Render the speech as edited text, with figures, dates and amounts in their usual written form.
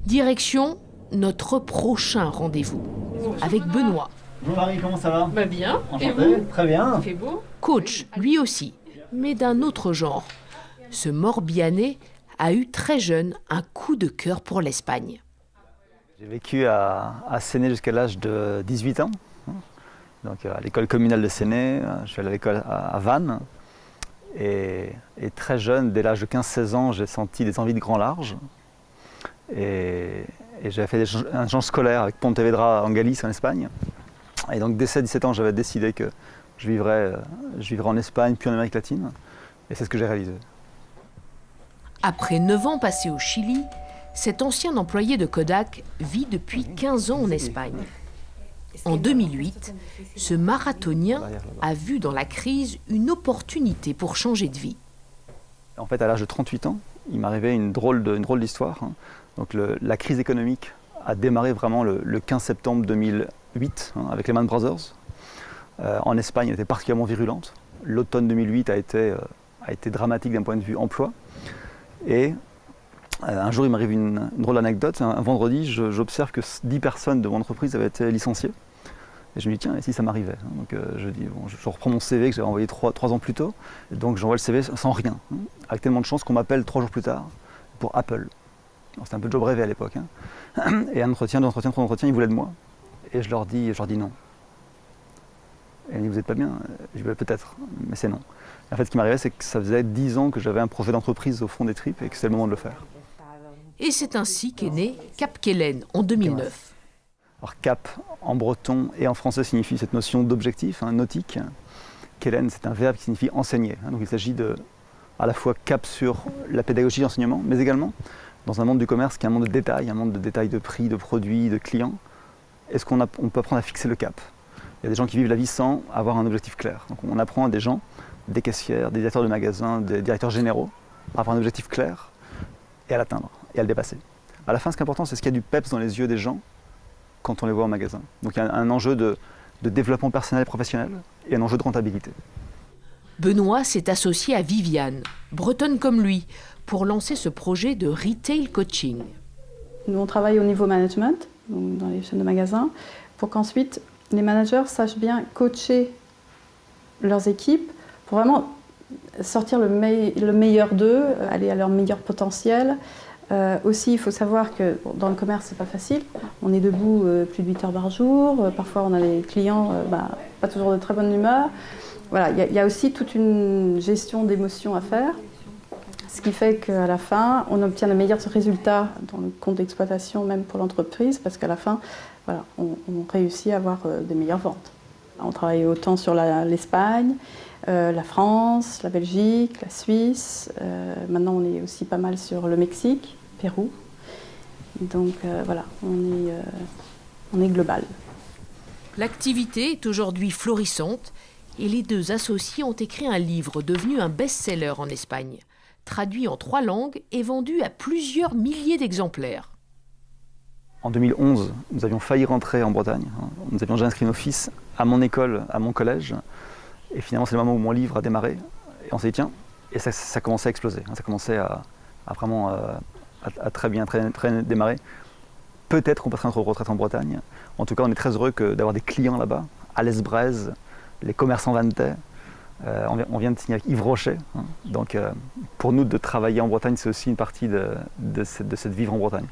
Direction notre prochain rendez-vous avec Benoît. Bonjour Marie, comment ça va? Bien. Enchanté. Et vous? Très bien. Il fait beau. Coach, lui aussi, mais d'un autre genre. Ce Morbihanais a eu très jeune un coup de cœur pour l'Espagne. J'ai vécu à Séné jusqu'à l'âge de 18 ans. Donc à l'école communale de Séné, je suis allé à l'école à Vannes. Et très jeune, dès l'âge de 15-16 ans, j'ai senti des envies de grand large. Et j'avais fait un échange scolaire avec Pontevedra en Galice, en Espagne. Et donc dès 17 ans, j'avais décidé que je vivrais en Espagne, puis en Amérique latine. Et c'est ce que j'ai réalisé. Après 9 ans passés au Chili, cet ancien employé de Kodak vit depuis 15 ans en Espagne. En 2008, ce marathonien a vu dans la crise une opportunité pour changer de vie. En fait, à l'âge de 38 ans, il m'arrivait une drôle d'histoire. Donc la crise économique a démarré vraiment le 15 septembre 2008 avec Lehman Brothers. En Espagne, elle était particulièrement virulente. L'automne 2008 a été dramatique d'un point de vue emploi. Et un jour, il m'arrive une drôle d'anecdote. Un vendredi, j'observe que 10 personnes de mon entreprise avaient été licenciées. Et je me dis, tiens, et si ça m'arrivait? Donc je dis, bon, je reprends mon CV que j'avais envoyé 3 ans plus tôt. Et donc j'envoie le CV sans rien, avec tellement de chance qu'on m'appelle 3 jours plus tard pour Apple. C'était un peu le job rêvé à l'époque. Et un entretien, 2 entretiens, 3 entretiens, ils voulaient de moi. Et je leur dis non. Et ils me disent, vous n'êtes pas bien? Je dis, peut-être, mais c'est non. Et en fait, ce qui m'arrivait, c'est que ça faisait 10 ans que j'avais un projet d'entreprise au fond des tripes et que c'était le moment de le faire. Et c'est ainsi qu'est né Cap Kellen en 2009. Alors cap en breton et en français signifie cette notion d'objectif, nautique. Kellen, c'est un verbe qui signifie enseigner. Donc il s'agit à la fois cap sur la pédagogie d'enseignement, mais également dans un monde du commerce qui est un monde de détails, de prix, de produits, de clients. Est-ce qu'on peut apprendre à fixer le cap? Il y a des gens qui vivent la vie sans avoir un objectif clair. Donc on apprend à des gens, des caissières, des directeurs de magasins, des directeurs généraux, à avoir un objectif clair et à l'atteindre et à le dépasser. À la fin, ce qui est important, c'est ce qu'il y a du peps dans les yeux des gens quand on les voit au magasin. Donc il y a un enjeu de développement personnel et professionnel et un enjeu de rentabilité. Benoît s'est associé à Viviane, bretonne comme lui, pour lancer ce projet de retail coaching. Nous, on travaille au niveau management, donc dans les chaînes de magasins, pour qu'ensuite les managers sachent bien coacher leurs équipes pour vraiment sortir le meilleur d'eux, aller à leur meilleur potentiel. Aussi, il faut savoir que dans le commerce, c'est pas facile. On est debout plus de 8 heures par jour. Parfois, on a des clients pas toujours de très bonne humeur. Voilà, il y a aussi toute une gestion d'émotions à faire. Ce qui fait qu'à la fin, on obtient de meilleurs résultats dans le compte d'exploitation, même pour l'entreprise, parce qu'à la fin, voilà, on réussit à avoir des meilleures ventes. On travaille autant sur l'Espagne, la France, la Belgique, la Suisse. Maintenant, on est aussi pas mal sur le Mexique, Pérou. Donc voilà, on est global. L'activité est aujourd'hui florissante et les deux associés ont écrit un livre devenu un best-seller en Espagne, traduit en 3 langues et vendu à plusieurs milliers d'exemplaires. En 2011, nous avions failli rentrer en Bretagne. Nous avions déjà inscrit nos fils à mon école, à mon collège. Et finalement, c'est le moment où mon livre a démarré. Et on s'est dit, tiens, et ça commençait à exploser. Ça commençait à vraiment très bien démarrer. Peut-être qu'on passerait notre retraite en Bretagne. En tout cas, on est très heureux d'avoir des clients là-bas, à l'Esbraise, les commerçants vannetais. On vient de signer avec Yves Rocher. Donc, pour nous, de travailler en Bretagne, c'est aussi une partie de cette vivre en Bretagne.